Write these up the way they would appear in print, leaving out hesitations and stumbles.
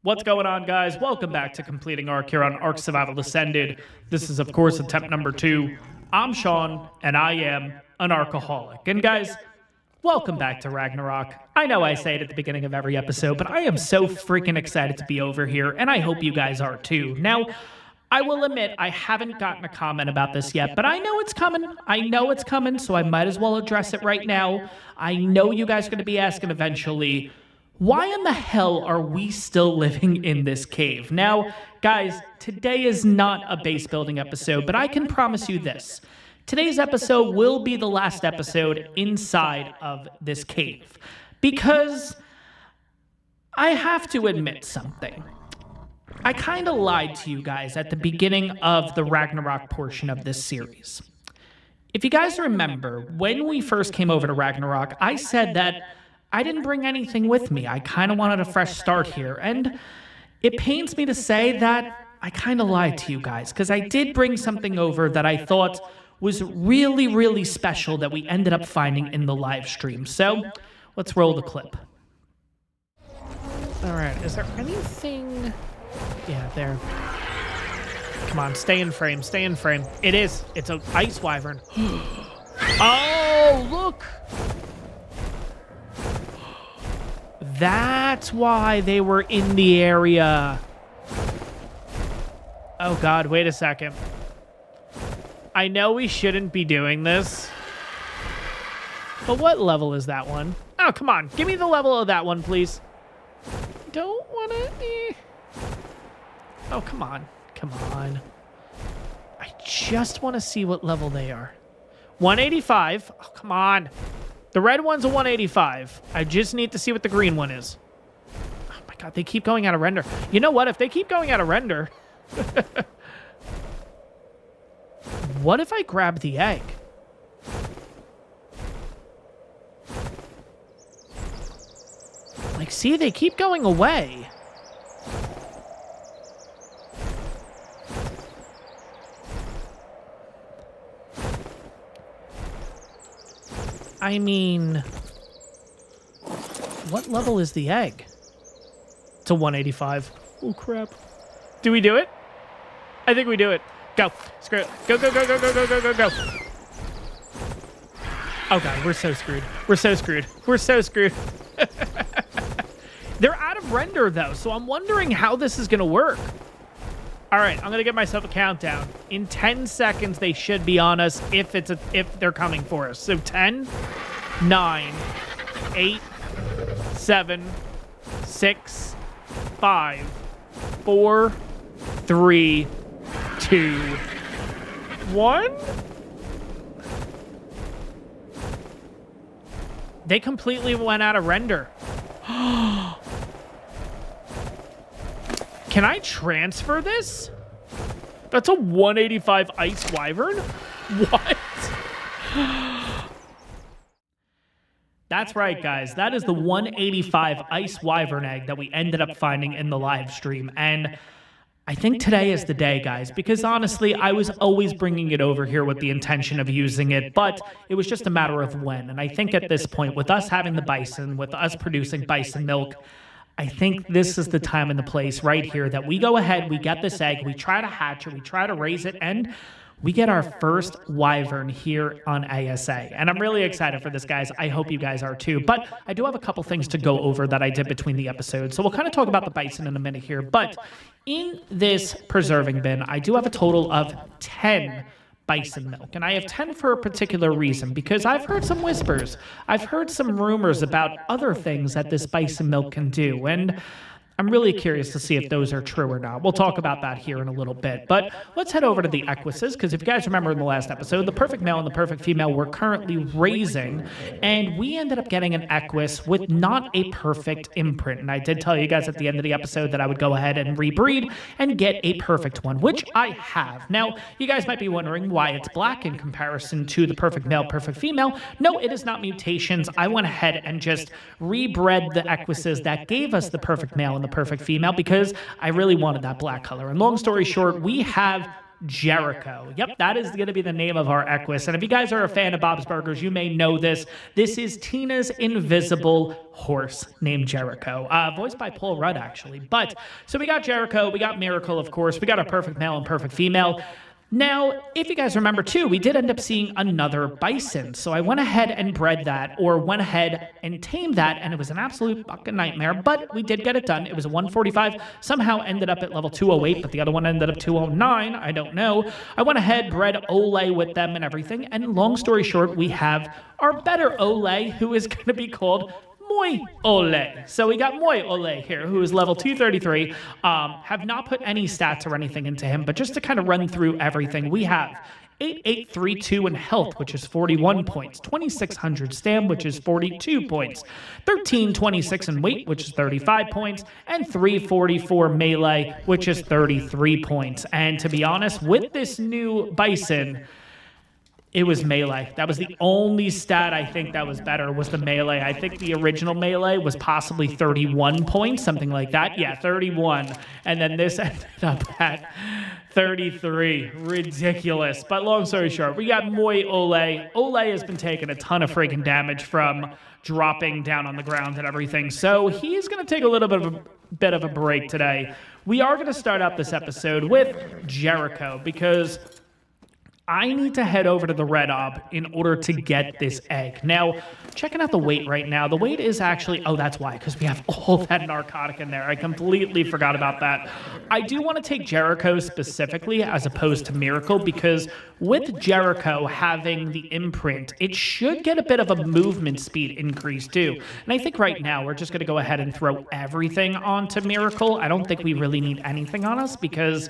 What's going on, guys? Welcome back to Completing ARK here on ARK Survival Ascended. This is, of course, attempt number 2. I'm Sean, and I am an Arkaholic. And guys, welcome back to Ragnarok. I know I say it at the beginning of every episode, but I am so freaking excited to be over here, and I hope you guys are too. Now, I will admit I haven't gotten a comment about this yet, but I know it's coming. I know it's coming, so I might as well address it right now. I know you guys are going to be asking eventually, why in the hell are we still living in this cave? Now, guys, today is not a base building episode, but I can promise you this. Today's episode will be the last episode inside of this cave, because I have to admit something. I kind of lied to you guys at the beginning of the Ragnarok portion of this series. If you guys remember, when we first came over to Ragnarok, I said that I didn't bring anything with me. I kind of wanted a fresh start here, and it pains me to say that I kind of lied to you guys, because I did bring something over that I thought was really, really special that we ended up finding in the live stream. So, let's roll the clip. All right, is there anything... Yeah, there. Come on, stay in frame, stay in frame. It is. It's an ice wyvern. Oh, look! That's why they were in the area. Oh, God, wait a second. I know we shouldn't be doing this, but what level is that one? Oh, come on. Give me the level of that one, please. Don't want to... Oh, come on. Come on. I just want to see what level they are. 185. Oh, come on. The red one's a 185. I just need to see what the green one is. Oh, my God. They keep going out of render. You know what? If they keep going out of render... What if I grab the egg? Like, see, they keep going away. I mean, what level is the egg? It's a 185. Oh, crap. Do we do it? I think we do it. Go. Screw it. Go, go, go, go, go, go, go, go, go. Oh, God, we're so screwed. We're so screwed. We're so screwed. They're out of render, though, so I'm wondering how this is going to work. All right, I'm going to give myself a countdown. In 10 seconds, they should be on us if they're coming for us. So 10, 9, 8, 7, 6, 5, 4, 3, 2, 1. They completely went out of render. Can I transfer this? That's a 185 ice wyvern? What? That's right, guys. That is the 185 ice wyvern egg that we ended up finding in the live stream. And I think today is the day, guys, because honestly, I was always bringing it over here with the intention of using it, but it was just a matter of when. And I think at this point, with us having the bison, with us producing bison milk, I think this is the time and the place right here that we go ahead, we get this egg, we try to hatch it, we try to raise it, and we get our first wyvern here on ASA. And I'm really excited for this, guys. I hope you guys are too. But I do have a couple things to go over that I did between the episodes. So we'll kind of talk about the bison in a minute here. But in this preserving bin, I do have a total of 10 bison milk. And I have 10 for a particular reason, because I've heard some whispers. I've heard some rumors about other things that this bison milk can do. And I'm really curious to see if those are true or not. We'll talk about that here in a little bit. But let's head over to the equises, because if you guys remember in the last episode, the perfect male and the perfect female were currently raising, and we ended up getting an equus with not a perfect imprint. And I did tell you guys at the end of the episode that I would go ahead and rebreed and get a perfect one, which I have. Now, you guys might be wondering why it's black in comparison to the perfect male, perfect female. No, it is not mutations. I went ahead and just rebred the equises that gave us the perfect male and the perfect female, because I really wanted that black color. And long story short, we have Jericho. Yep, that is going to be the name of our Equus. And if you guys are a fan of Bob's Burgers, you may know this. This is Tina's invisible horse named Jericho, voiced by Paul Rudd, actually. But, so we got Jericho, we got Miracle, of course, we got our perfect male and perfect female. Now, if you guys remember too, we did end up seeing another bison. So I went ahead and bred that, or went ahead and tamed that, and it was an absolute fucking nightmare, but we did get it done. It was a 145, somehow ended up at level 208, but the other one ended up 209, I don't know. I went ahead, bred Ole with them and everything, and long story short, we have our better Ole, who is going to be called Moi Ole. So we got Moi Ole here, who is level 233. Have not put any stats or anything into him, but just to kind of run through everything, we have 8832 in health, which is 41 points, 2600 stam, which is 42 points, 1326 in weight, which is 35 points, and 344 melee, which is 33 points. And to be honest, with this new bison, it was melee. That was the only stat I think that was better, was the melee. I think the original melee was possibly 31 points, something like that. Yeah, 31. And then this ended up at 33. Ridiculous. But long story short, we got Moi Ole. Ole has been taking a ton of freaking damage from dropping down on the ground and everything. So he's going to take a little bit of a break today. We are going to start up this episode with Jericho, because I need to head over to the Red Ob in order to get this egg. Now, checking out the weight right now, the weight is actually, oh, that's why, because we have all that narcotic in there. I completely forgot about that. I do want to take Jericho specifically as opposed to Miracle, because with Jericho having the imprint, it should get a bit of a movement speed increase too. And I think right now we're just going to go ahead and throw everything onto Miracle. I don't think we really need anything on us, because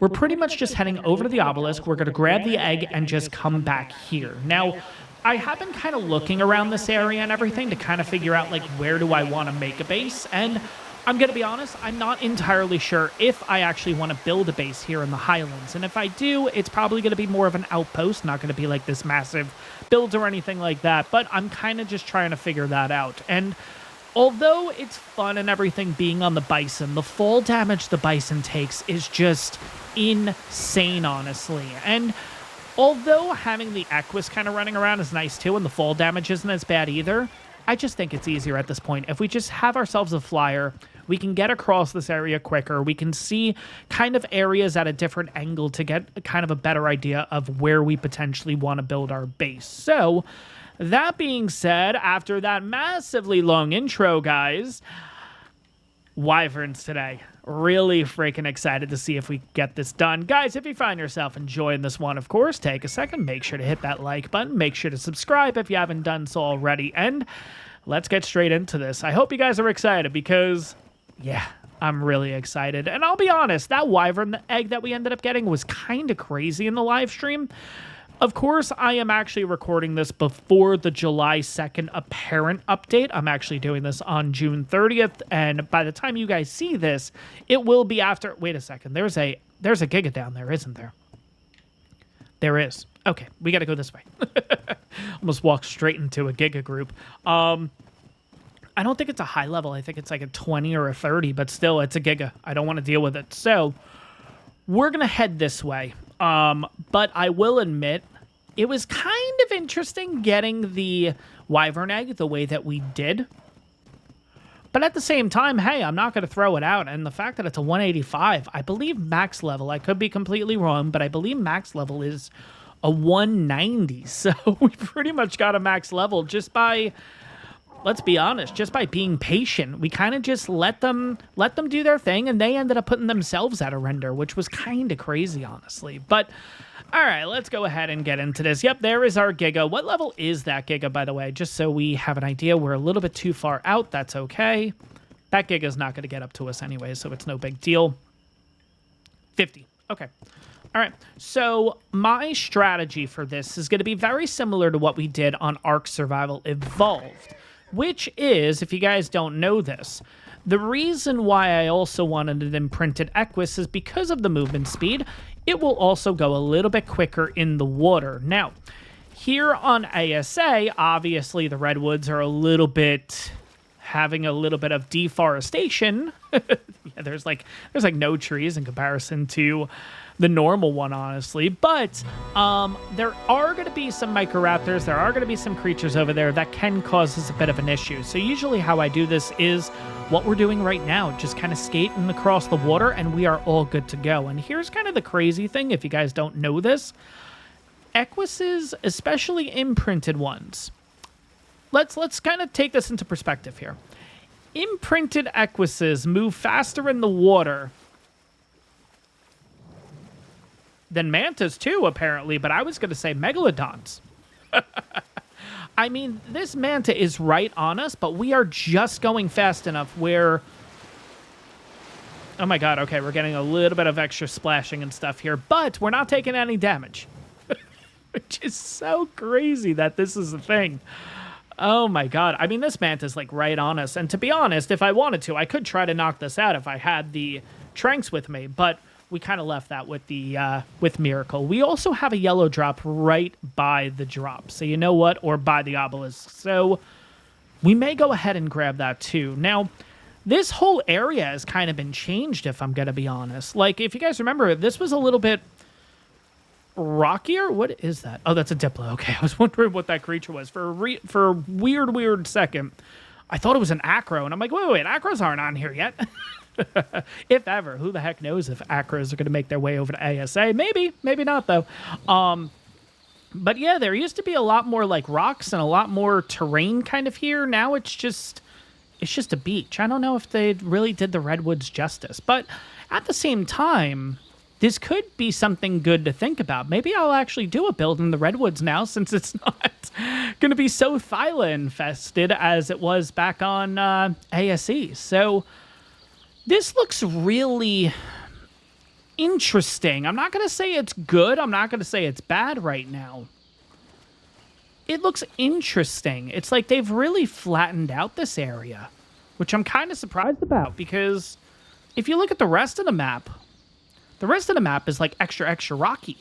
we're pretty much just heading over to the obelisk. We're going to grab the egg and just come back here. Now, I have been kind of looking around this area and everything to kind of figure out, like, where do I want to make a base? And I'm going to be honest, I'm not entirely sure if I actually want to build a base here in the Highlands. And if I do, it's probably going to be more of an outpost, not going to be like this massive build or anything like that. But I'm kind of just trying to figure that out. And although it's fun and everything being on the bison, the fall damage the bison takes is just insane, honestly. And although having the Equus kind of running around is nice too, and the fall damage isn't as bad either, I just think it's easier at this point. If we just have ourselves a flyer, we can get across this area quicker. We can see kind of areas at a different angle to get kind of a better idea of where we potentially want to build our base. So, that being said, after that massively long intro, guys, Wyverns today. Really freaking excited to see if we get this done. Guys, if you find yourself enjoying this one, of course, take a second. Make sure to hit that like button. Make sure to subscribe if you haven't done so already. And let's get straight into this. I hope you guys are excited because, yeah, I'm really excited. And I'll be honest, that Wyvern egg that we ended up getting was kind of crazy in the live stream. Of course, I am actually recording this before the July 2nd apparent update. I'm actually doing this on June 30th, and by the time you guys see this, it will be after... Wait a second. There's a Giga down there, isn't there? There is. Okay, we got to go this way. Almost walked straight into a Giga group. I don't think it's a high level. I think it's like a 20 or a 30, but still, it's a Giga. I don't want to deal with it. So, we're going to head this way. But I will admit, it was kind of interesting getting the Wyvern egg the way that we did. But at the same time, hey, I'm not going to throw it out. And the fact that it's a 185, I believe max level, I could be completely wrong, but I believe max level is a 190. So we pretty much got a max level just by... Let's be honest, just by being patient. We kind of just let them do their thing, and they ended up putting themselves at a render, which was kind of crazy, honestly. But, all right, let's go ahead and get into this. Yep, there is our Giga. What level is that Giga, by the way? Just so we have an idea. We're a little bit too far out. That's okay. That Giga's not going to get up to us anyway, so it's no big deal. 50. Okay. All right, so my strategy for this is going to be very similar to what we did on ARK Survival Evolved. Which is, if you guys don't know this, the reason why I also wanted an imprinted Equus is because of the movement speed. It will also go a little bit quicker in the water. Now, here on ASA, obviously the redwoods are a little bit having a little bit of deforestation. Yeah, there's like no trees in comparison to the normal one, honestly. But there are going to be some microraptors. There are going to be some creatures over there that can cause us a bit of an issue. So usually how I do this is what we're doing right now, just kind of skating across the water, and we are all good to go. And here's kind of the crazy thing, if you guys don't know this. Equises, especially imprinted ones. Let's kind of take this into perspective here. Imprinted equises move faster in the water than mantas too, apparently, but I was going to say megalodons. I mean, this manta is right on us, but we are just going fast enough where... Oh my god, okay, we're getting a little bit of extra splashing and stuff here, but we're not taking any damage. Which is so crazy that this is a thing. Oh my god. I mean, this manta's like right on us. And to be honest, if I wanted to, I could try to knock this out if I had the Tranks with me, but we kind of left that with the with Miracle. We also have a yellow drop right by the drop. So you know what? Or by the obelisk. So we may go ahead and grab that too. Now, this whole area has kind of been changed, if I'm going to be honest. Like, if you guys remember, this was a little bit rockier. What is that? Oh, that's a Diplo. Okay, I was wondering what that creature was for a weird second. I thought it was an acro, and I'm like, wait, acros aren't on here yet. If ever. Who the heck knows if acros are going to make their way over to ASA? Maybe not though. But yeah, there used to be a lot more like rocks and a lot more terrain kind of here. Now it's just a beach. I don't know if they really did the redwoods justice, but at the same time, this could be something good to think about. Maybe I'll actually do a build in the redwoods now, since it's not going to be so Thyla infested as it was back on ASE. So this looks really interesting. I'm not going to say it's good. I'm not going to say it's bad right now. It looks interesting. It's like they've really flattened out this area, which I'm kind of surprised about, because if you look at the rest of the map is like extra rocky.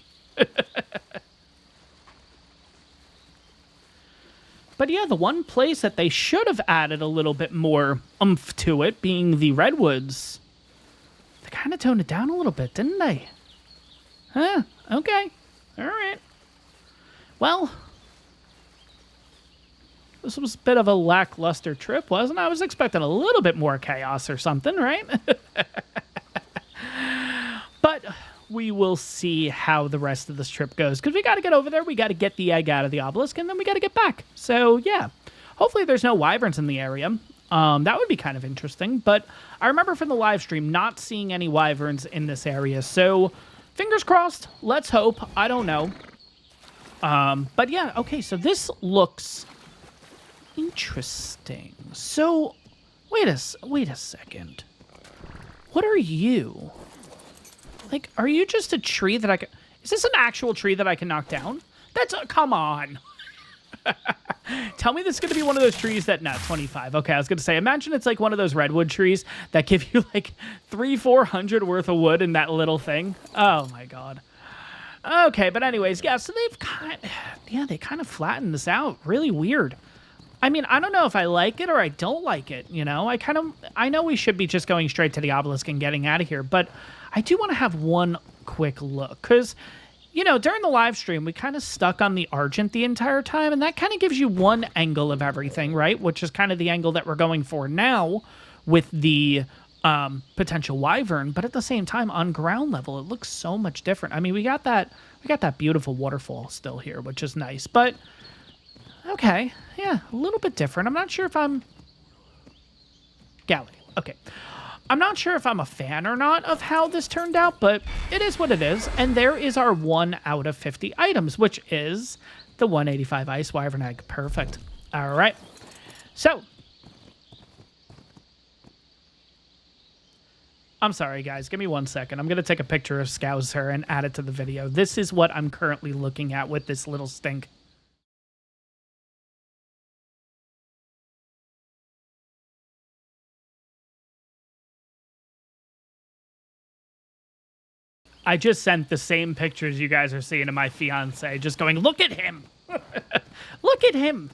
But yeah, the one place that they should have added a little bit more oomph to it, being the redwoods, they kind of toned it down a little bit, didn't they? Huh, okay. All right. Well, this was a bit of a lackluster trip, wasn't it? I was expecting a little bit more chaos or something, right? But we will see how the rest of this trip goes, because we got to get over there, we got to get the egg out of the obelisk, and then we got to get back. So yeah, hopefully there's no wyverns in the area. That would be kind of interesting, but I remember from the live stream not seeing any wyverns in this area, so fingers crossed. Let's hope. I don't know. But yeah, okay, so this looks interesting. So wait a second. What are you? Like, are you just a tree that I can... Is this an actual tree that I can knock down? That's a... Come on. Tell me this is going to be one of those trees that... No, 25. Okay, I was going to say, imagine it's like one of those redwood trees that give you like 300-400 worth of wood in that little thing. Oh my god. Okay, but anyways, yeah, so they've kind... Yeah, they kind of flattened this out. Really weird. I mean, I don't know if I like it or I don't like it, you know? I know we should be just going straight to the obelisk and getting out of here, but I do want to have one quick look, because, you know, during the live stream, we kind of stuck on the Argent the entire time, and that kind of gives you one angle of everything, right? Which is kind of the angle that we're going for now with the potential Wyvern, but at the same time, on ground level, it looks so much different. I mean, we got that beautiful waterfall still here, which is nice, but okay, yeah, a little bit different. I'm not sure if I'm... Galley, okay. I'm not sure if I'm a fan or not of how this turned out, but it is what it is. And there is our 1 out of 50 items, which is the 185 Ice Wyvern Egg. Perfect. All right. So, I'm sorry, guys. Give me 1 second. I'm going to take a picture of Scouser and add it to the video. This is what I'm currently looking at with this little stink. I just sent the same pictures you guys are seeing to my fiance, just going, look at him. Look at him.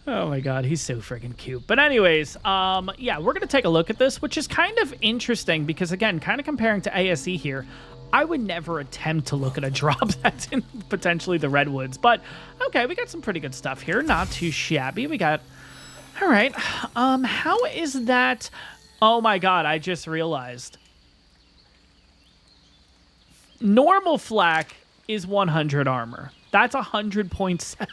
Oh my god, he's so freaking cute. But anyways, yeah, we're gonna take a look at this, which is kind of interesting because, again, kind of comparing to ASE here, I would never attempt to look at a drop that's in potentially the redwoods. But okay, we got some pretty good stuff here, not too shabby. We got, all right, how is that? Oh my god, I just realized normal flak is 100 armor. That's 100.7.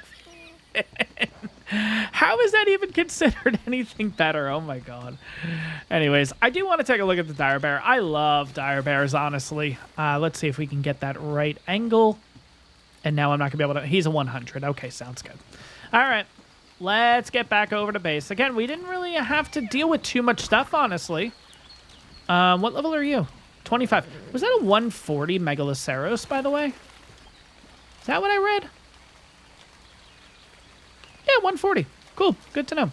How is that even considered anything better? Oh my god. Anyways, I do want to take a look at the dire bear. I love dire bears, honestly. Let's see if we can get that right angle. And now I'm not gonna be able to. He's a 100. Okay, sounds good. All right, let's get back over to base. Again, we didn't really have to deal with too much stuff, honestly. What level are you? 25. Was that a 140 Megaloceros, by the way? Is that what I read? Yeah, 140. Cool. Good to know.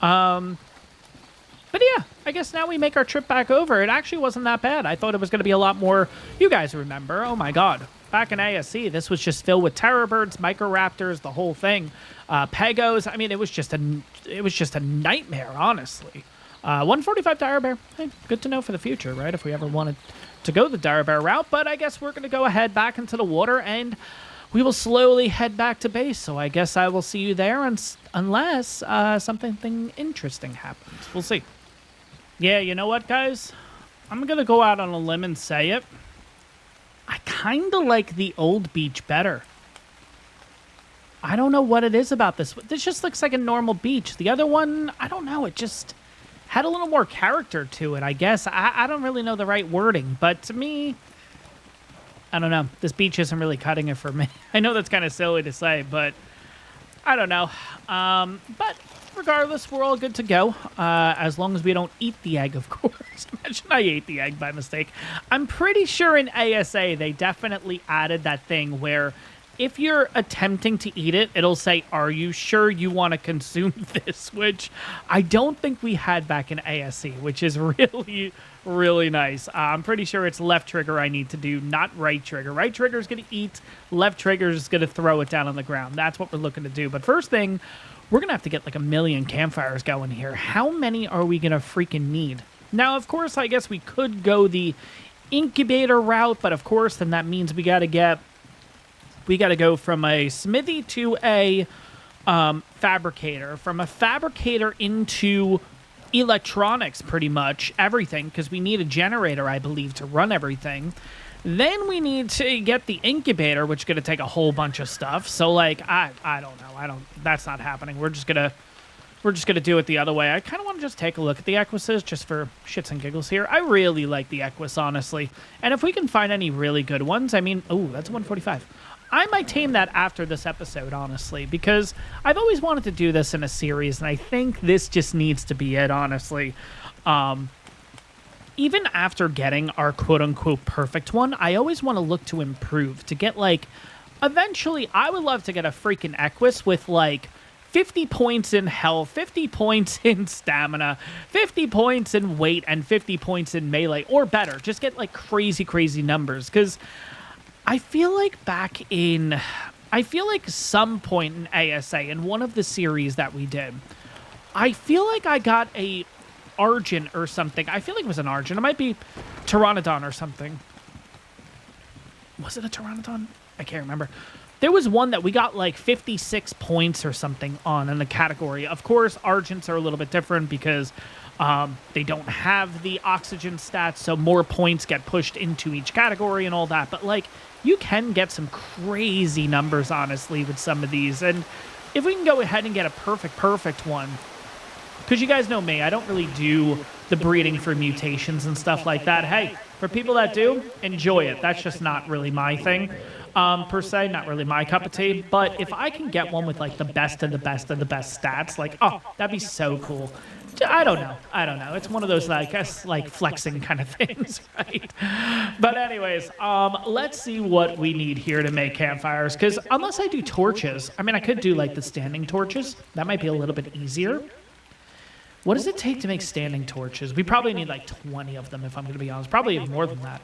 But yeah, I guess now we make our trip back over. It actually wasn't that bad. I thought it was going to be a lot more. You guys remember. Oh my god. Back in ASE, this was just filled with terror birds, microraptors, the whole thing. Pegos. I mean, it was just a nightmare, honestly. 145 dire bear. Hey, good to know for the future, right? If we ever wanted to go the dire bear route. But I guess we're going to go ahead back into the water and we will slowly head back to base, so I guess I will see you there unless something interesting happens. We'll see. Yeah, you know what, guys? I'm going to go out on a limb and say it. I kind of like the old beach better. I don't know what it is about this. This just looks like a normal beach. The other one, I don't know. It just had a little more character to it, I guess. I don't really know the right wording, but to me, I don't know. This beach isn't really cutting it for me. I know that's kind of silly to say, but I don't know. But regardless, we're all good to go. As long as we don't eat the egg, of course. Imagine I ate the egg by mistake. I'm pretty sure in ASA, they definitely added that thing where if you're attempting to eat it, it'll say, "Are you sure you want to consume this?" Which I don't think we had back in ASE, which is really, really nice. I'm pretty sure it's left trigger I need to do, not right trigger. Right trigger is going to eat. Left trigger is going to throw it down on the ground. That's what we're looking to do. But first thing, we're going to have to get like 1,000,000 campfires going here. How many are we going to freaking need? Now, of course, I guess we could go the incubator route, but of course, then that means we got to go from a smithy to a fabricator, from a fabricator into electronics, pretty much everything, because we need a generator, I believe, to run everything. Then we need to get the incubator, which is going to take a whole bunch of stuff. So, like, I don't know. That's not happening. We're just gonna do it the other way. I kind of want to just take a look at the Equises just for shits and giggles here. I really like the Equus, honestly. And if we can find any really good ones, I mean, oh, that's 145. I might tame that after this episode, honestly, because I've always wanted to do this in a series, and I think this just needs to be it, honestly. Even after getting our quote-unquote perfect one, I always want to look to improve, to get, like, eventually, I would love to get a freaking Equus with, like, 50 points in health, 50 points in stamina, 50 points in weight, and 50 points in melee, or better. Just get, like, crazy, crazy numbers, because I feel like some point in ASA, in one of the series that we did, I feel like I got a Argent or something. I feel like it was an Argent. It might be Pteranodon or something. Was it a Pteranodon? I can't remember. There was one that we got like 56 points or something on in the category. Of course, Argents are a little bit different because they don't have the oxygen stats, so more points get pushed into each category and all that. But, like, you can get some crazy numbers, honestly, with some of these. And if we can go ahead and get a perfect one, because you guys know me, I don't really do the breeding for mutations and stuff like that. Hey, for people that do, enjoy it. That's just not really my thing, per se. Not really my cup of tea. But if I can get one with, like, the best of the best of the best stats, like, oh, that'd be so cool. I don't know. It's one of those, I guess, like, flexing kind of things, right? But anyways, let's see what we need here to make campfires. Because unless I do torches, I mean, I could do, like, the standing torches. That might be a little bit easier. What does it take to make standing torches? We probably need, like, 20 of them, if I'm going to be honest. Probably even more than that,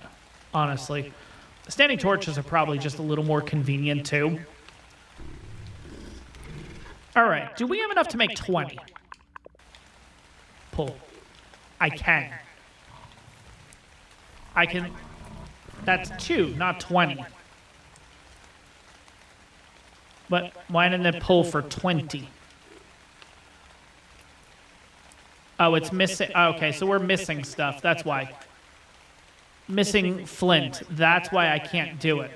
honestly. Standing torches are probably just a little more convenient, too. All right, do we have enough to make 20? Pull. I can. I can. That's 2, not 20. But why didn't it pull for 20? Oh, it's missing. Oh, okay, so we're missing stuff. That's why. Missing flint. That's why I can't do it.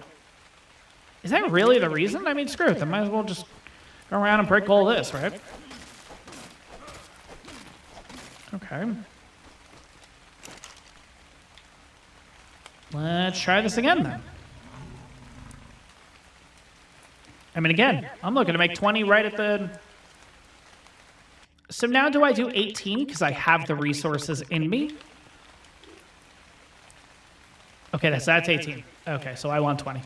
Is that really the reason? I mean, screw it. I might as well just go around and break all this, right? Okay. Let's try this again, then. I mean, again, I'm looking to make 20 right at the... So now do I do 18 because I have the resources in me? Okay, that's 18. Okay, so I want 20.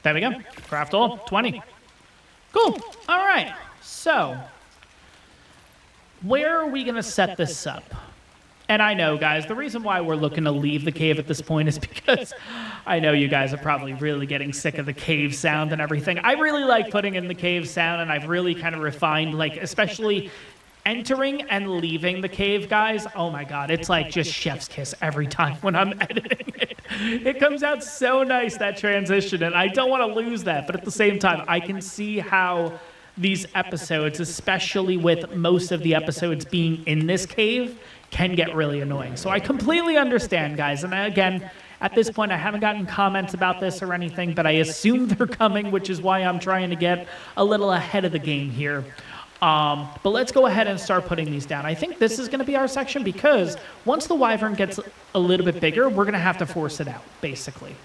There we go. Craft all, 20. Cool. All right. So, where are we going to set this up? And I know, guys, the reason why we're looking to leave the cave at this point is because I know you guys are probably really getting sick of the cave sound and everything. I really like putting in the cave sound, and I've really kind of refined, like, especially entering and leaving the cave, guys. Oh, my God. It's like just chef's kiss every time when I'm editing it. It comes out so nice, that transition, and I don't want to lose that. But at the same time, I can see how these episodes, especially with most of the episodes being in this cave, can get really annoying. So I completely understand, guys. And again, at this point, I haven't gotten comments about this or anything, but I assume they're coming, which is why I'm trying to get a little ahead of the game here. But let's go ahead and start putting these down. I think this is going to be our section because once the Wyvern gets a little bit bigger, we're going to have to force it out, basically.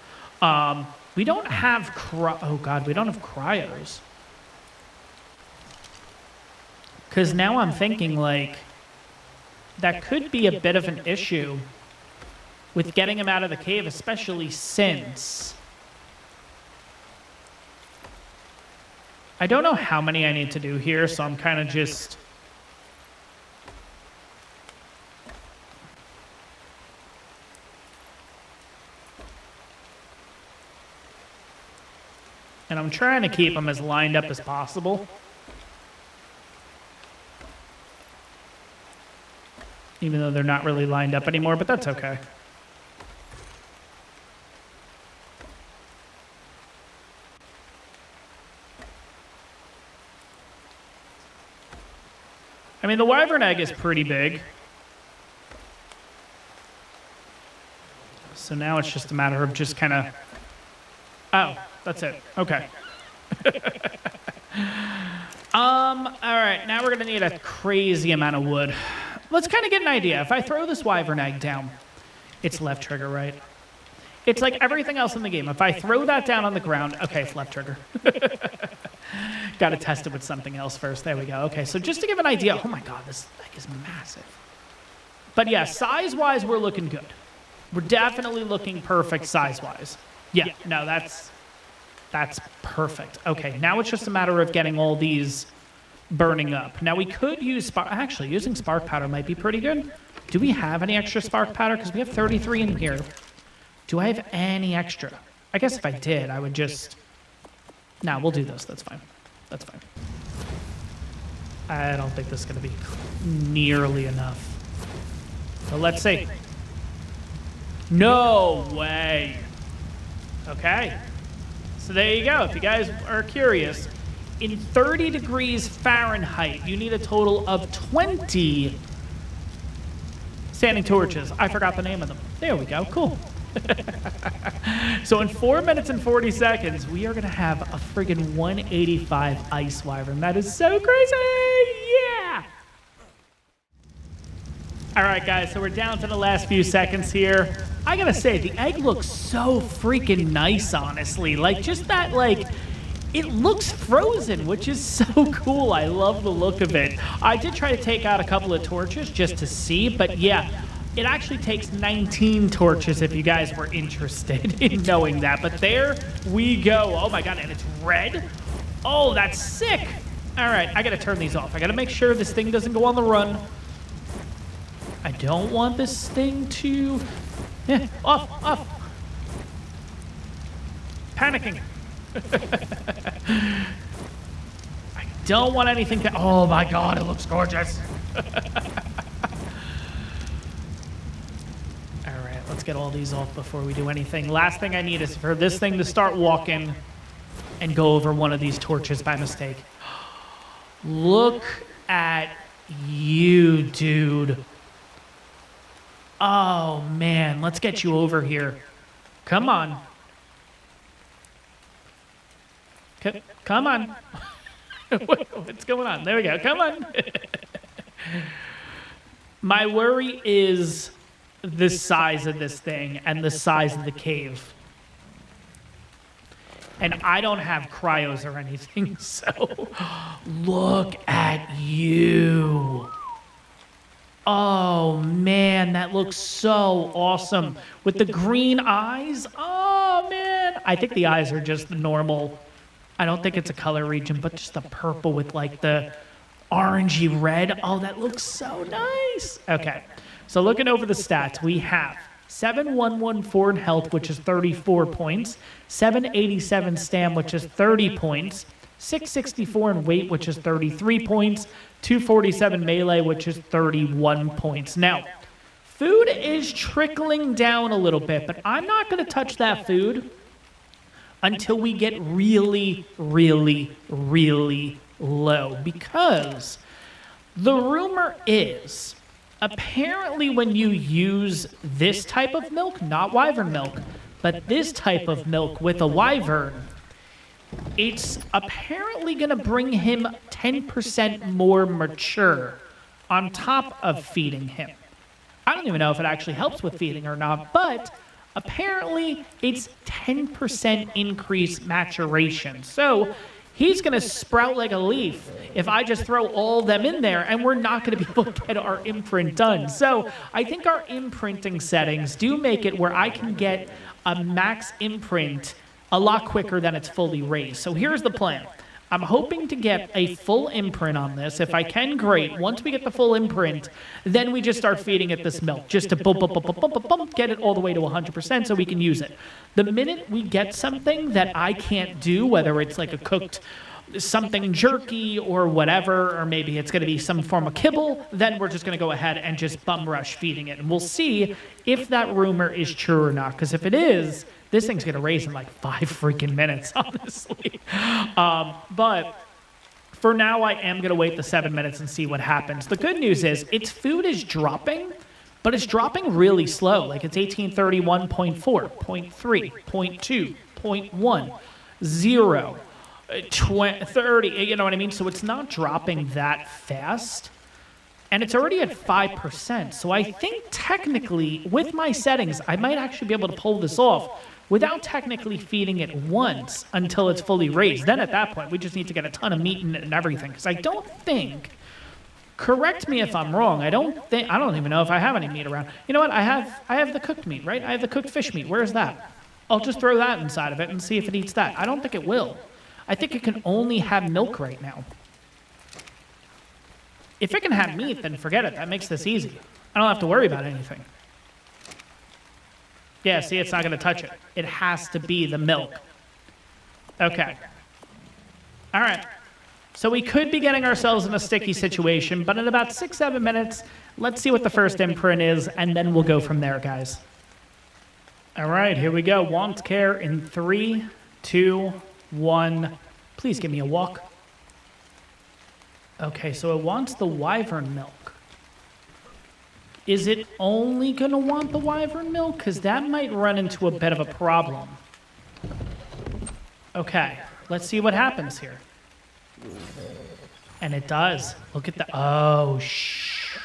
We don't have oh, God, we don't have cryos. Because now I'm thinking, like, that could be a bit of an issue with getting him out of the cave, especially since I don't know how many I need to do here, so I'm kind of just... And I'm trying to keep them as lined up as possible. Even though they're not really lined up anymore, but that's okay. I mean, the Wyvern egg is pretty big. So now it's just a matter of just kind of... Oh, that's it. Okay. All right, now we're going to need a crazy amount of wood. Let's kind of get an idea. If I throw this Wyvern egg down, it's left trigger, right? It's like everything else in the game. If I throw that down on the ground, okay, it's left trigger. Got to test it with something else first. There we go. Okay, so just to give an idea, oh my God, this egg is massive. But yeah, size-wise, we're looking good. We're definitely looking perfect size-wise. Yeah, no, that's perfect. Okay, now it's just a matter of getting all these burning up. Now we could use spark. Actually, using spark powder might be pretty good. Do we have any extra spark powder? Because we have 33 in here. Do I have any extra? I guess if I did, I would just... No, we'll do this. That's fine. That's fine. I don't think this is going to be nearly enough. But let's see. No way. Okay. So there you go. If you guys are curious, in 30 degrees Fahrenheit, you need a total of 20 standing torches. I forgot the name of them. There we go. Cool. So in 4 minutes and 40 seconds, we are going to have a friggin' 185 ice wyvern. That is so crazy! Yeah! All right, guys, so we're down to the last few seconds here. I gotta say, the egg looks so freaking nice, honestly. Like, just that, like... It looks frozen, which is so cool. I love the look of it. I did try to take out a couple of torches just to see, but yeah, it actually takes 19 torches if you guys were interested in knowing that. But there we go. Oh my God, and it's red. Oh, that's sick. All right, I gotta turn these off. I gotta make sure this thing doesn't go on the run. I don't want this thing to... off. panicking. I don't want anything to... Oh my God, it looks gorgeous. All right, let's get all these off before we do anything. Last thing I need is for this thing to start walking and go over one of these torches by mistake. Look at you, dude. Oh, man. Let's get you over here. Come on. Come on. What's going on? There we go. Come on. My worry is the size of this thing and the size of the cave. And I don't have cryos or anything, so look at you. Oh, man, that looks so awesome. With the green eyes, oh, man. I think the eyes are just the normal. I don't think it's a color region, but just the purple with, like, the orangey red. Oh, that looks so nice. Okay, so looking over the stats, we have 7,114 in health, which is 34 points, 787 stam, which is 30 points, 664 in weight, which is 33 points, 247 melee, which is 31 points. Now, food is trickling down a little bit, but I'm not going to touch that food until we get really, really, really low, because the rumor is apparently when you use this type of milk, not wyvern milk, but this type of milk with a wyvern, it's apparently going to bring him 10% more mature on top of feeding him. I don't even know if it actually helps with feeding or not, but apparently it's 10% increase maturation. So he's going to sprout like a leaf if I just throw all them in there, and we're not going to be able to get our imprint done. So I think our imprinting settings do make it where I can get a max imprint a lot quicker than it's fully raised. So here's the plan. I'm hoping to get a full imprint on this. If I can, great. Once we get the full imprint, then we just start feeding it this milk, just to get it all the way to 100% so we can use it. The minute we get something that I can't do, whether it's like a cooked something jerky or whatever, or maybe it's going to be some form of kibble, then we're just going to go ahead and just bum rush feeding it. And we'll see if that rumor is true or not, because if it is, this thing's going to raise in like 5 freaking minutes, honestly. But for now, I am going to wait the 7 minutes and see what happens. The good news is its food is dropping, but it's dropping really slow. Like it's 1831.4, 0.3, 0.2, 0.1, 0, 20, 30, you know what I mean? So it's not dropping that fast. And it's already at 5%. So I think technically, with my settings, I might actually be able to pull this off without technically feeding it once until it's fully raised. Then at that point, we just need to get a ton of meat in it and everything. Because I don't think, correct me if I'm wrong, I don't even know if I have any meat around. You know what? I have the cooked meat, right? I have the cooked fish meat. Where's that? I'll just throw that inside of it and see if it eats that. I don't think it will. I think it can only have milk right now. If it can have meat, then forget it. That makes this easy. I don't have to worry about anything. Yeah, see, it's not going to touch it. It has to be the milk. Okay. All right. So we could be getting ourselves in a sticky situation, but in about 6-7 minutes, let's see what the first imprint is, and then we'll go from there, guys. All right, here we go. Want care in 3, 2, 1. Please give me a walk. Okay, so it wants the wyvern milk. Is it only going to want the wyvern milk? Because that might run into a bit of a problem. Okay, let's see what happens here. And it does. Look at the... Oh, shh.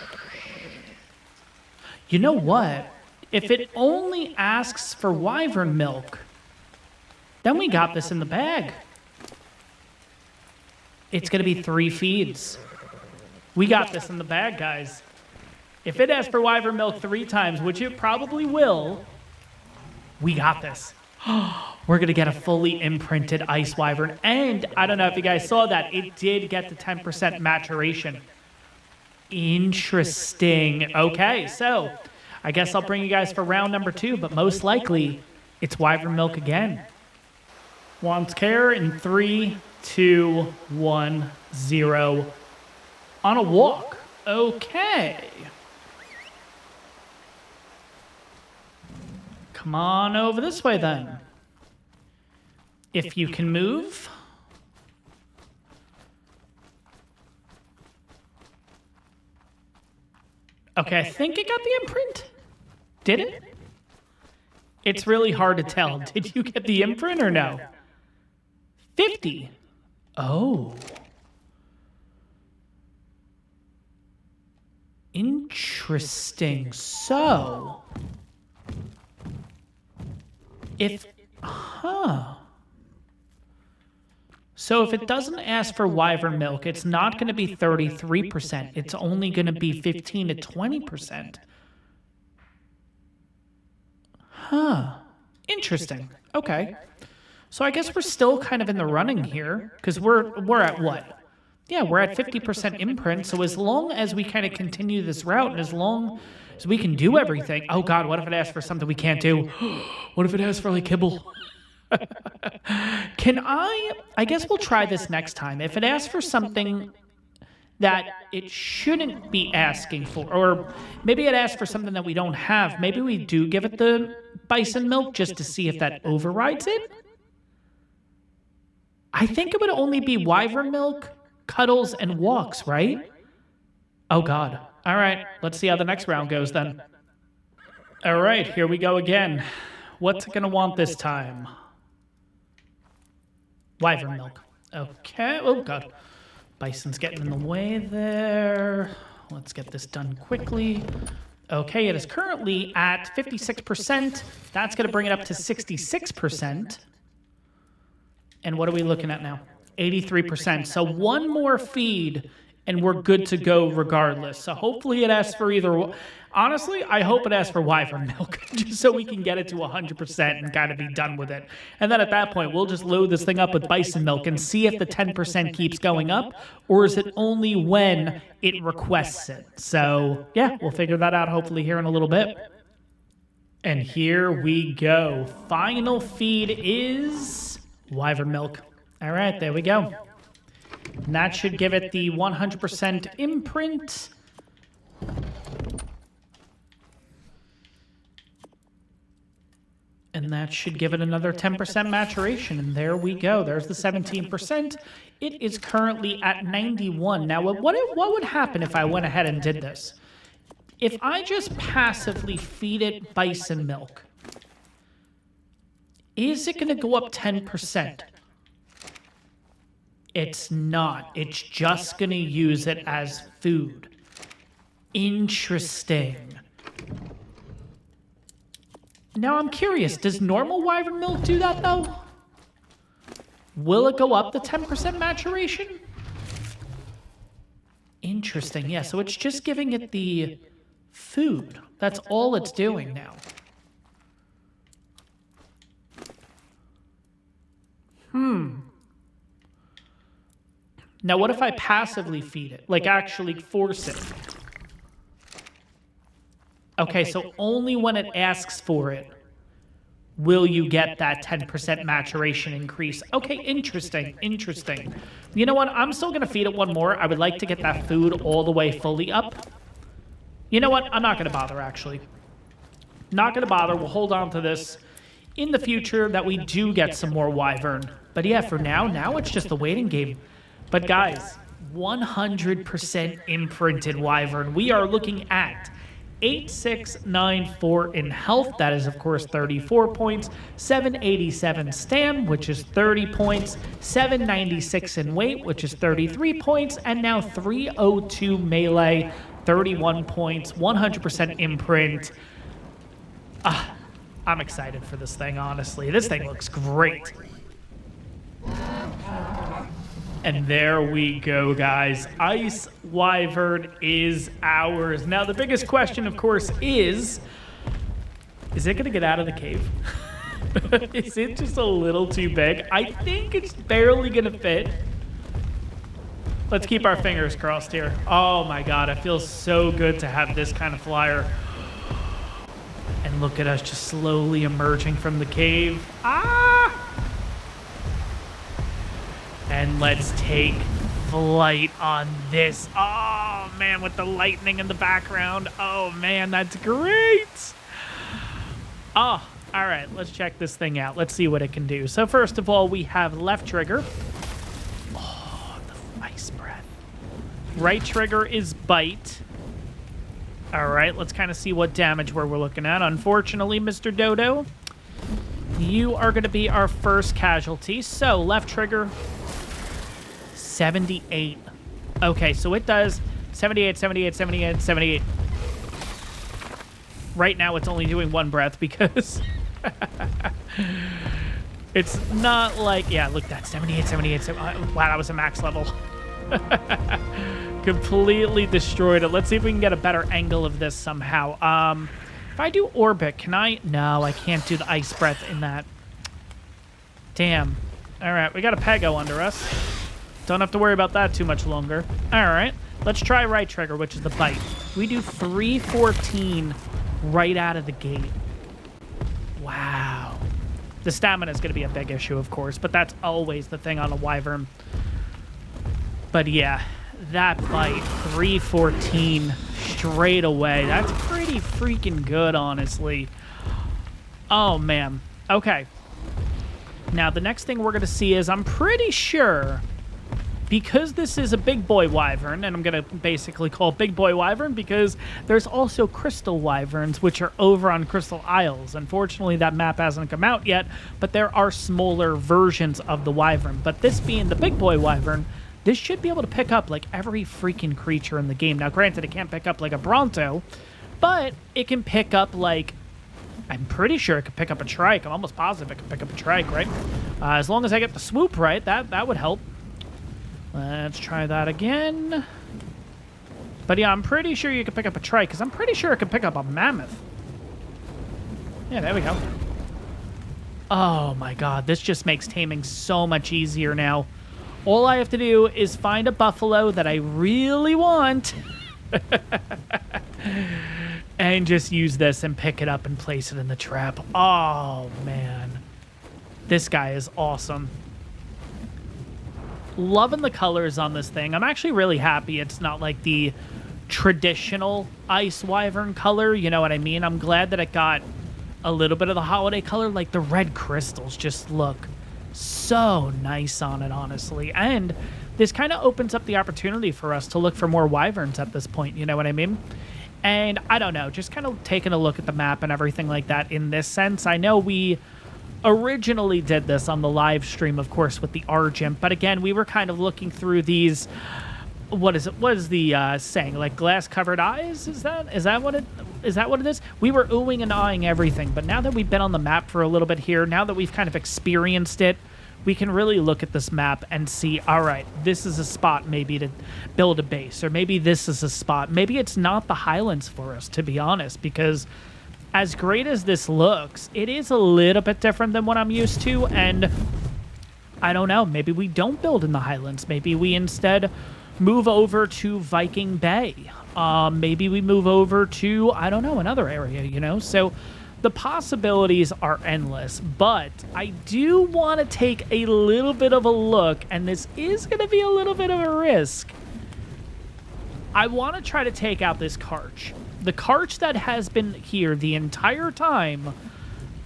You know what? If it only asks for wyvern milk, then we got this in the bag. It's going to be 3 feeds. We got this in the bag, guys. If it asks for wyvern milk 3 times, which it probably will, we got this. We're going to get a fully imprinted ice wyvern. And I don't know if you guys saw that. It did get the 10% maturation. Interesting. Okay, so I guess I'll bring you guys for round number 2, but most likely it's wyvern milk again. Wants care in 3, 2, 1, 0. On a walk. Okay. Come on over this way then. If you can move. Okay, I think it got the imprint. Did it? It's really hard to tell. Did you get the imprint or no? 50. Oh. Interesting. So, So if it doesn't ask for wyvern milk, it's not going to be 33%. It's only going to be 15 to 20%. Interesting. Okay. So I guess we're still kind of in the running here, because we're at what? Yeah, we're at 50% imprint, so as long as we kind of continue this route, and as long as we can do everything... Oh god, what if it asks for something we can't do? What if it asks for, like, kibble? Can I guess we'll try this next time. If it asks for something that it shouldn't be asking for, or maybe it asks for something that we don't have, maybe we do give it the bison milk just to see if that overrides it? I think it would only be wyvern milk, cuddles, and walks, right? Oh god. All right, let's see how the next round goes then. All right, here we go again. What's it gonna want this time? Wyvern milk. Okay. Oh, God. Bison's getting in the way there. Let's get this done quickly. Okay, it is currently at 56%. That's going to bring it up to 66%. And what are we looking at now? 83%. So one more feed, and we're good to go regardless. So hopefully it asks for either... Honestly, I hope it asks for wyvern milk, just so we can get it to 100% and kind of be done with it. And then at that point, we'll just load this thing up with bison milk and see if the 10% keeps going up, or is it only when it requests it? So, yeah, we'll figure that out hopefully here in a little bit. And here we go. Final feed is wyvern milk. All right, there we go. And that should give it the 100% imprint. And that should give it another 10% maturation. And there we go. There's the 17%. It is currently at 91. Now, what would happen if I went ahead and did this? If I just passively feed it bison milk, is it going to go up 10%? It's not. It's just going to use it as food. Interesting. Now, I'm curious, does normal wyvern milk do that, though? Will it go up the 10% maturation? Interesting, yeah, so it's just giving it the food. That's all it's doing now. Now, what if I passively feed it? Like, actually force it? Okay, so only when it asks for it will you get that 10% maturation increase. Okay, interesting, interesting. You know what? I'm still going to feed it one more. I would like to get that food all the way fully up. You know what? I'm not going to bother, actually. Not going to bother. We'll hold on to this in the future that we do get some more wyvern. But yeah, for now it's just a waiting game. But guys, 100% imprinted wyvern. We are looking at 8694 in health. That is, of course, 34 points. 787 stam, which is 30 points. 796 in weight, which is 33 points. And now 302 melee, 31 points. 100% imprint. I'm excited for this thing, honestly. This thing looks great. And there we go, guys. Ice Wyvern is ours. Now, the biggest question, of course, is it going to get out of the cave? Is it just a little too big? I think it's barely going to fit. Let's keep our fingers crossed here. Oh, my God. It feels so good to have this kind of flyer. And look at us just slowly emerging from the cave. Ah! And let's take flight on this. Oh, man, with the lightning in the background. Oh, man, that's great. Oh, all right, let's check this thing out. Let's see what it can do. So first of all, we have left trigger. Oh, the ice breath. Right trigger is bite. All right, let's kind of see what damage we're looking at. Unfortunately, Mr. Dodo, you are going to be our first casualty. So left trigger, 78. Okay, so it does 78, 78, 78, 78. Right now, it's only doing one breath because it's not like... Yeah, look, that 78, 78, 78. Wow, that was a max level. Completely destroyed it. Let's see if we can get a better angle of this somehow. If I do orbit, can I... No, I can't do the ice breath in that. Damn. All right, we got a Pego under us. Don't have to worry about that too much longer. All right, let's try right trigger, which is the bite. We do 314 right out of the gate. Wow. The stamina is going to be a big issue, of course, but that's always the thing on a Wyvern. But yeah, that bite, 314 straight away. That's pretty freaking good, honestly. Oh, man. Okay. Now, the next thing we're going to see is, I'm pretty sure, because this is a big boy Wyvern, and I'm going to basically call big boy Wyvern because there's also crystal Wyverns, which are over on Crystal Isles. Unfortunately, that map hasn't come out yet, but there are smaller versions of the Wyvern. But this being the big boy Wyvern, this should be able to pick up, like, every freaking creature in the game. Now, granted, it can't pick up, like, a Bronto, but it can pick up, like... I'm pretty sure it could pick up a trike. I'm almost positive it could pick up a trike, right? As long as I get the swoop right, that would help. Let's try that again. But yeah, I'm pretty sure you could pick up a trike, because I'm pretty sure it could pick up a mammoth. Yeah, there we go. Oh my god, this just makes taming so much easier now. All I have to do is find a buffalo that I really want. And just use this and pick it up and place it in the trap. Oh, man. This guy is awesome. Loving the colors on this thing. I'm actually really happy it's not like the traditional ice wyvern color. You know what I mean? I'm glad that it got a little bit of the holiday color. Like, the red crystals just look so nice on it, honestly. And this kind of opens up the opportunity for us to look for more wyverns at this point. You know what I mean? And I don't know, just kind of taking a look at the map and everything like that in this sense. I know we originally did this on the live stream, of course, with the Argent. But again, we were kind of looking through these... What is it? What is the saying? Like glass-covered eyes? Is that what it is? We were oohing and ahhing everything. But now that we've been on the map for a little bit here, now that we've kind of experienced it, we can really look at this map and see, all right, this is a spot maybe to build a base, or maybe this is a spot. Maybe it's not the Highlands for us, to be honest, because as great as this looks, it is a little bit different than what I'm used to, and I don't know, maybe we don't build in the Highlands. Maybe we instead move over to Viking Bay. Maybe we move over to, I don't know, another area, you know? So the possibilities are endless, but I do want to take a little bit of a look, and this is going to be a little bit of a risk. I want to try to take out this Karch. The Karch that has been here the entire time,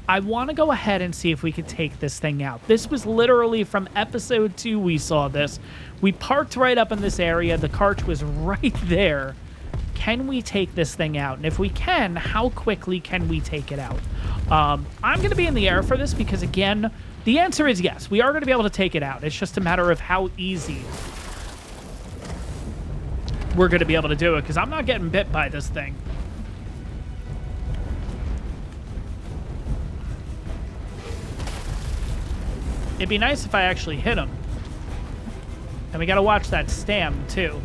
I want to go ahead and see if we could take this thing out. This was literally from episode 2 we saw this. We parked right up in this area. The Karch was right there. Can we take this thing out? And if we can, how quickly can we take it out? I'm going to be in the air for this because, again, the answer is yes. We are going to be able to take it out. It's just a matter of how easy we're going to be able to do it, because I'm not getting bit by this thing. It'd be nice if I actually hit him. And we got to watch that stam, too.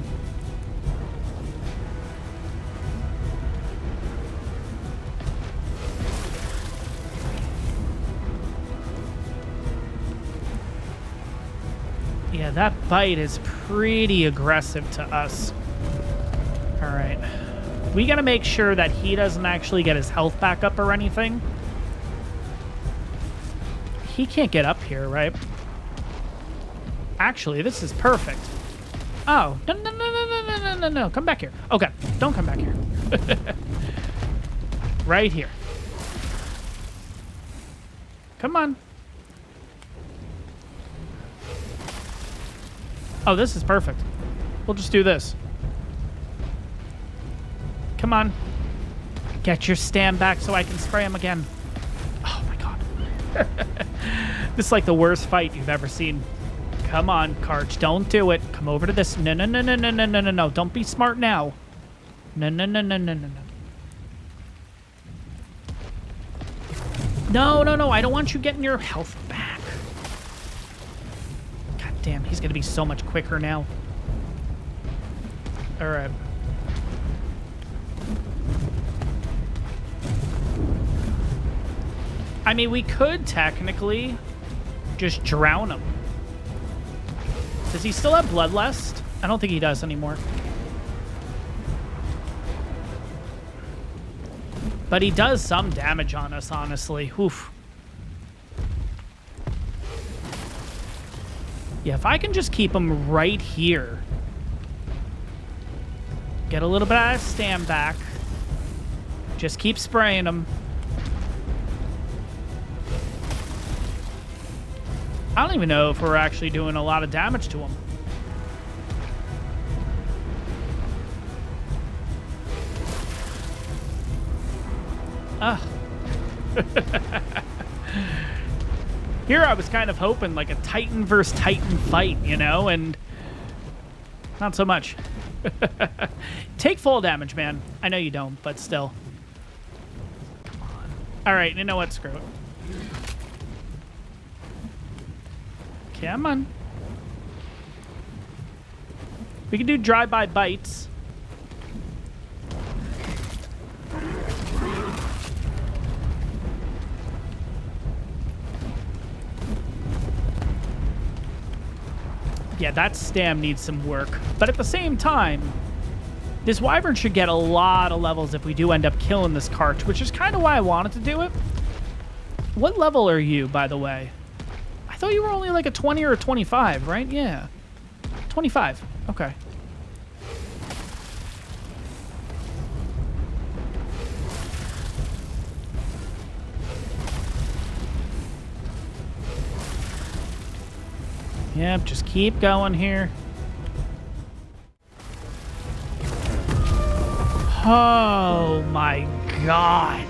Yeah, that bite is pretty aggressive to us. All right. We got to make sure that he doesn't actually get his health back up or anything. He can't get up here, right? Actually, this is perfect. Oh, no, no, no, no, no, no, no, no, no. Come back here. Okay, don't come back here. Right here. Come on. Oh, this is perfect. We'll just do this. Come on. Get your stand back so I can spray him again. Oh, my God. This is like the worst fight you've ever seen. Come on, Karch. Don't do it. Come over to this. No, no, no, no, no, no, no, no, no. Don't be smart now. No, no, no, no, no, no, no. No, no, no. I don't want you getting your health back. God damn, he's going to be so much quicker now. All right. I mean, we could technically just drown him. Does he still have Bloodlust? I don't think he does anymore. But he does some damage on us, honestly. Oof. Yeah, if I can just keep him right here. Get a little bit of stand back. Just keep spraying him. I don't even know if we're actually doing a lot of damage to him. Here I was kind of hoping like a Titan versus Titan fight, you know, and not so much. Take full damage, man. I know you don't, but still. Come on. All right, you know what? Screw it. Come on. We can do drive-by bites. Yeah, that stam needs some work. But at the same time, this Wyvern should get a lot of levels if we do end up killing this Karch, which is kind of why I wanted to do it. What level are you, by the way? I thought you were only like a 20 or a 25, right? Yeah. 25. Okay. Yep, just keep going here. Oh my God.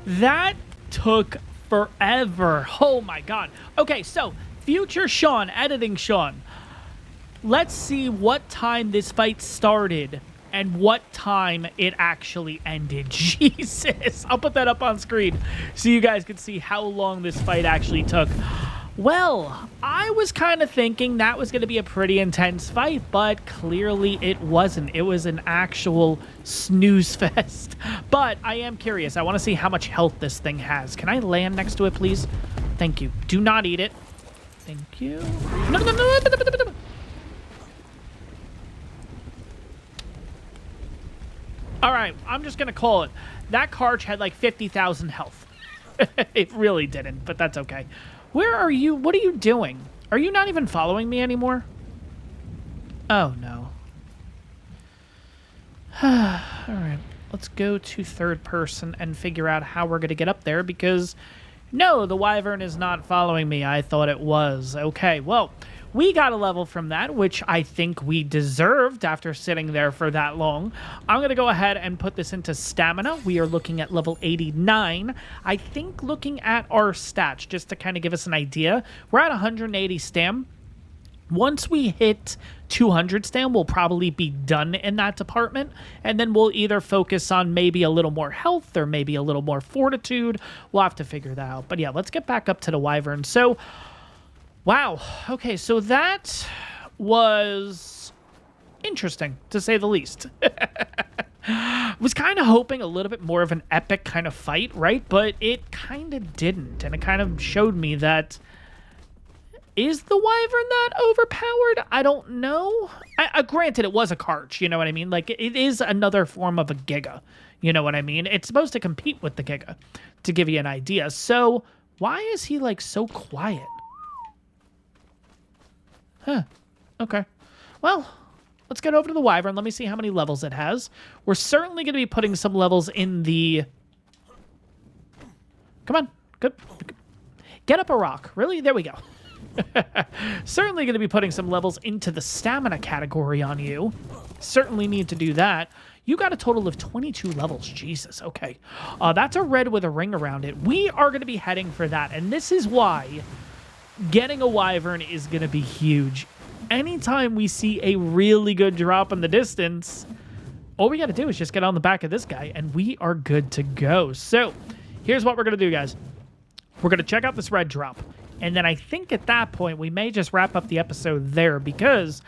That took forever. Oh my God. Okay, so future Sean, editing Sean. Let's see what time this fight started and what time it actually ended. Jesus. I'll put that up on screen so you guys can see how long this fight actually took. Well, I was kind of thinking that was going to be a pretty intense fight, but clearly it wasn't. It was an actual snooze fest. But I am curious. I want to see how much health this thing has. Can I land next to it, please? Thank you. Do not eat it. Thank you. No, no, no, no, no, no, no, no. All right, I'm just going to call it. That Karch had like 50,000 health. It really didn't, but that's okay. Where are you? What are you doing? Are you not even following me anymore? Oh, no. All right. Let's go to third person and figure out how we're going to get up there because, no, the Wyvern is not following me. I thought it was. Okay, well, we got a level from that, which I think we deserved after sitting there for that long. I'm going to go ahead and put this into stamina. We are looking at level 89. I think looking at our stats, just to kind of give us an idea, we're at 180 stam. Once we hit 200 stam, we'll probably be done in that department, and then we'll either focus on maybe a little more health or maybe a little more fortitude. We'll have to figure that out. But yeah, let's get back up to the Wyvern. So, wow. Okay, so that was interesting, to say the least. Was kind of hoping a little bit more of an epic kind of fight, right? But it kind of didn't, and it kind of showed me that... Is the Wyvern that overpowered? I don't know. Granted, it was a Karch, you know what I mean? Like, it is another form of a Giga, you know what I mean? It's supposed to compete with the Giga, to give you an idea. So, why is he, like, so quiet? Huh. Okay. Well, let's get over to the Wyvern. Let me see how many levels it has. We're certainly going to be putting some levels in the... Come on. Good. Get up a rock. Really? There we go. Certainly going to be putting some levels into the stamina category on you. Certainly need to do that. You got a total of 22 levels. Jesus. Okay. That's a red with a ring around it. We are going to be heading for that. And this is why getting a Wyvern is going to be huge. Anytime we see a really good drop in the distance, all we got to do is just get on the back of this guy and we are good to go. So here's what we're going to do, guys. We're going to check out this red drop. And then I think at that point, we may just wrap up the episode there because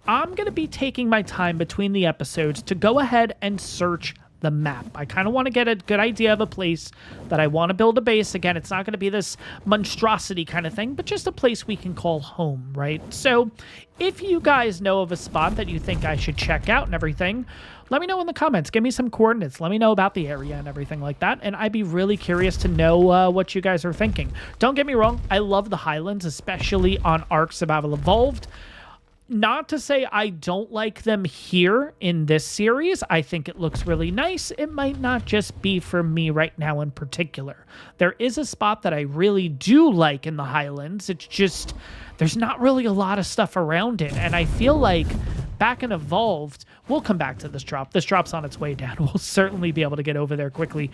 I'm going to be taking my time between the episodes to go ahead and search the map. I kind of want to get a good idea of a place that I want to build a base. Again, it's not going to be this monstrosity kind of thing, but just a place we can call home, right? So if you guys know of a spot that you think I should check out and everything, let me know in the comments. Give me some coordinates. Let me know about the area and everything like that. And I'd be really curious to know what you guys are thinking. Don't get me wrong. I love the Highlands, especially on ARK Survival Evolved. Not to say I don't like them here in this series. I think it looks really nice. It might not just be for me right now in particular. There is a spot that I really do like in the Highlands. It's just, there's not really a lot of stuff around it. And I feel like back in Evolved, we'll come back to this drop. This drop's on its way down. We'll certainly be able to get over there quickly.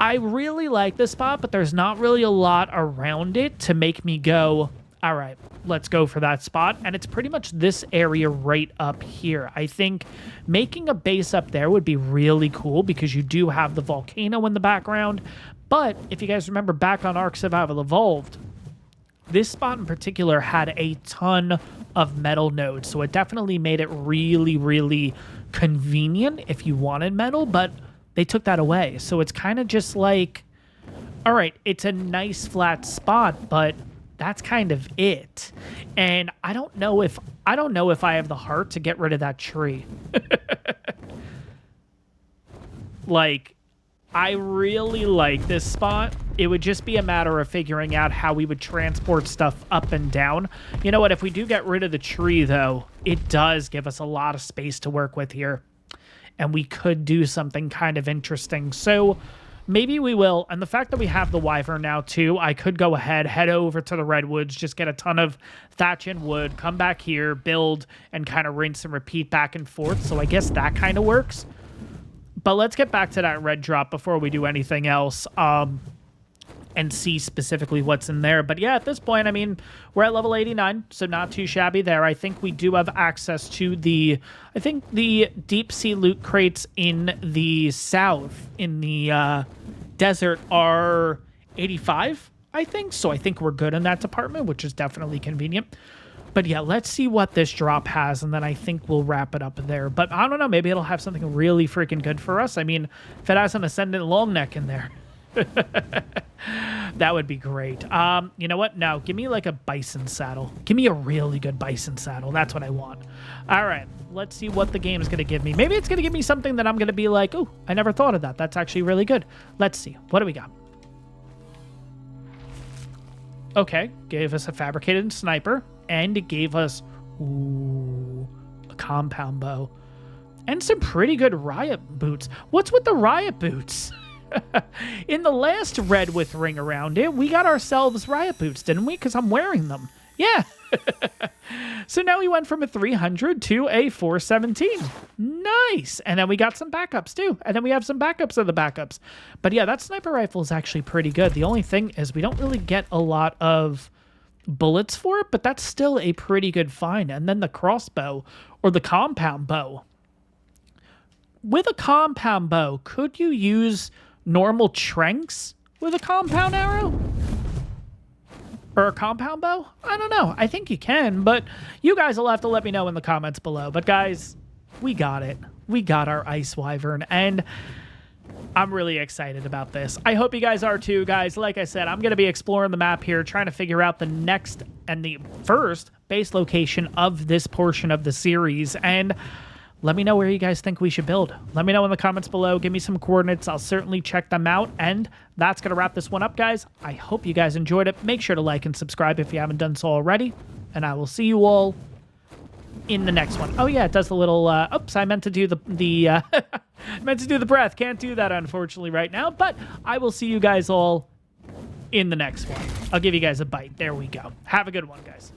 I really like this spot, but there's not really a lot around it to make me go, all right, let's go for that spot. And it's pretty much this area right up here. I think making a base up there would be really cool because you do have the volcano in the background. But if you guys remember back on ARK Survival Evolved, this spot in particular had a ton of metal nodes. So it definitely made it really, really convenient if you wanted metal, but they took that away. So it's kind of just like, all right, it's a nice flat spot, but that's kind of it. And I don't know if I have the heart to get rid of that tree. Like, I really like this spot. It would just be a matter of figuring out how we would transport stuff up and down. You know what? If we do get rid of the tree, though, it does give us a lot of space to work with here. And we could do something kind of interesting. So maybe we will. And the fact that we have the Wyvern now, too, I could go ahead, head over to the Redwoods, just get a ton of thatch and wood, come back here, build, and kind of rinse and repeat back and forth. So I guess that kind of works. But let's get back to that red drop before we do anything else and see specifically what's in there. But yeah, at this point, I mean, we're at level 89, so not too shabby there. I think we do have access to the deep sea loot crates in the south, in the desert, are 85, I think. So I think we're good in that department, which is definitely convenient. But yeah, let's see what this drop has, and then I think we'll wrap it up there. But I don't know, maybe it'll have something really freaking good for us. I mean, if it has an Ascendant long neck in there, that would be great. You know what? No, give me like a bison saddle. Give me a really good bison saddle. That's what I want. All right, let's see what the game is going to give me. Maybe it's going to give me something that I'm going to be like, oh, I never thought of that. That's actually really good. Let's see. What do we got? Okay, gave us a fabricated sniper. And it gave us, ooh, a compound bow. And some pretty good riot boots. What's with the riot boots? In the last red with ring around it, we got ourselves riot boots, didn't we? Because I'm wearing them. Yeah. So now we went from a 300 to a 417. Nice. And then we got some backups too. And then we have some backups of the backups. But yeah, that sniper rifle is actually pretty good. The only thing is we don't really get a lot of bullets for it, but that's still a pretty good find. And then the crossbow or the compound bow. With a compound bow, could you use normal tranks with a compound arrow? Or a compound bow? I don't know. I think you can, but you guys will have to let me know in the comments below. But guys, we got it. We got our Ice Wyvern, and I'm really excited about this. I hope you guys are too, guys. Like I said, I'm going to be exploring the map here, trying to figure out the next and the first base location of this portion of the series. And let me know where you guys think we should build. Let me know in the comments below. Give me some coordinates. I'll certainly check them out. And that's going to wrap this one up, guys. I hope you guys enjoyed it. Make sure to like and subscribe if you haven't done so already. And I will see you all in the next one. Oh yeah, it does the little, oops, I meant to do the meant to do the breath. Can't do that, unfortunately, right now, but I will see you guys all in the next one. I'll give you guys a bite. There we go. Have a good one, guys.